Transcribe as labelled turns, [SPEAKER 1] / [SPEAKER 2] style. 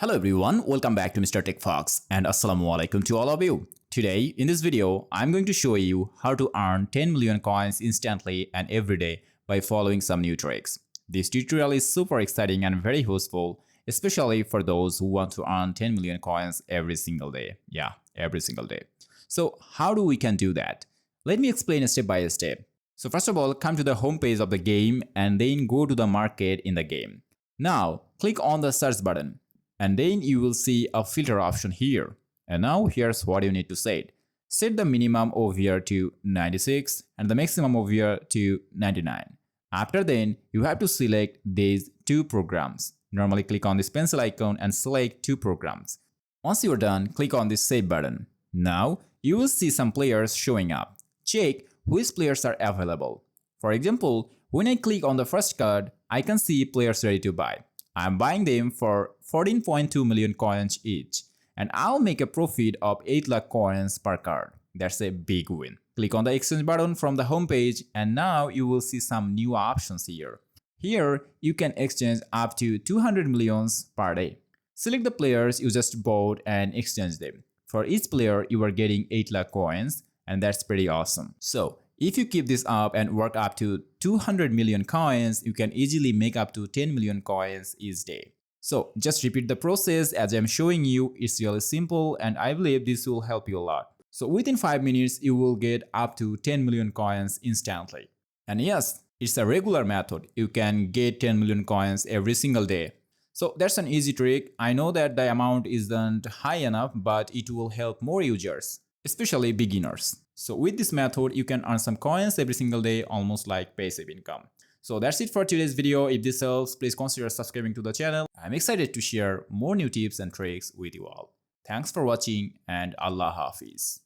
[SPEAKER 1] Hello everyone, welcome back to Mr. TECHFOX and Assalamu alaikum to all of you. Today, in this video, I'm going to show you how to earn 10 million coins instantly and every day by following some new tricks. This tutorial is super exciting and very useful, especially for those who want to earn 10 million coins every single day. Yeah, every single day. So how do we can do that? Let me explain step by step. So first of all, come to the home page of the game and then go to the market in the game. Now, click on the search button. And then you will see a filter option here. And now here's what you need to set. Set the minimum over here to 96 and the maximum over here to 99. After then, you have to select these two programs. Normally click on this pencil icon and select two programs. Once you're done, click on this save button. Now, you will see some players showing up. Check which players are available. For example, when I click on the first card, I can see players ready to buy. I'm buying them for 14.2 million coins each, and I'll make a profit of 8 lakh coins per card. That's a big win. Click on the exchange button from the home page, and now you will see some new options here. Here, you can exchange up to 200 millions per day. Select the players you just bought and exchange them. For each player, you are getting 8 lakh coins, and that's pretty awesome. So, if you keep this up and work up to 200 million coins, you can easily make up to 10 million coins each day. So just repeat the process as I'm showing you. It's really simple and I believe this will help you a lot. So within 5 minutes, you will get up to 10 million coins instantly. And yes, it's a regular method. You can get 10 million coins every single day. So that's an easy trick. I know that the amount isn't high enough, but it will help more users, especially beginners. So with this method, you can earn some coins every single day, almost like passive income. So that's it for today's video. If this helps, please consider subscribing to the channel. I'm excited to share more new tips and tricks with you all. Thanks for watching and Allah Hafiz.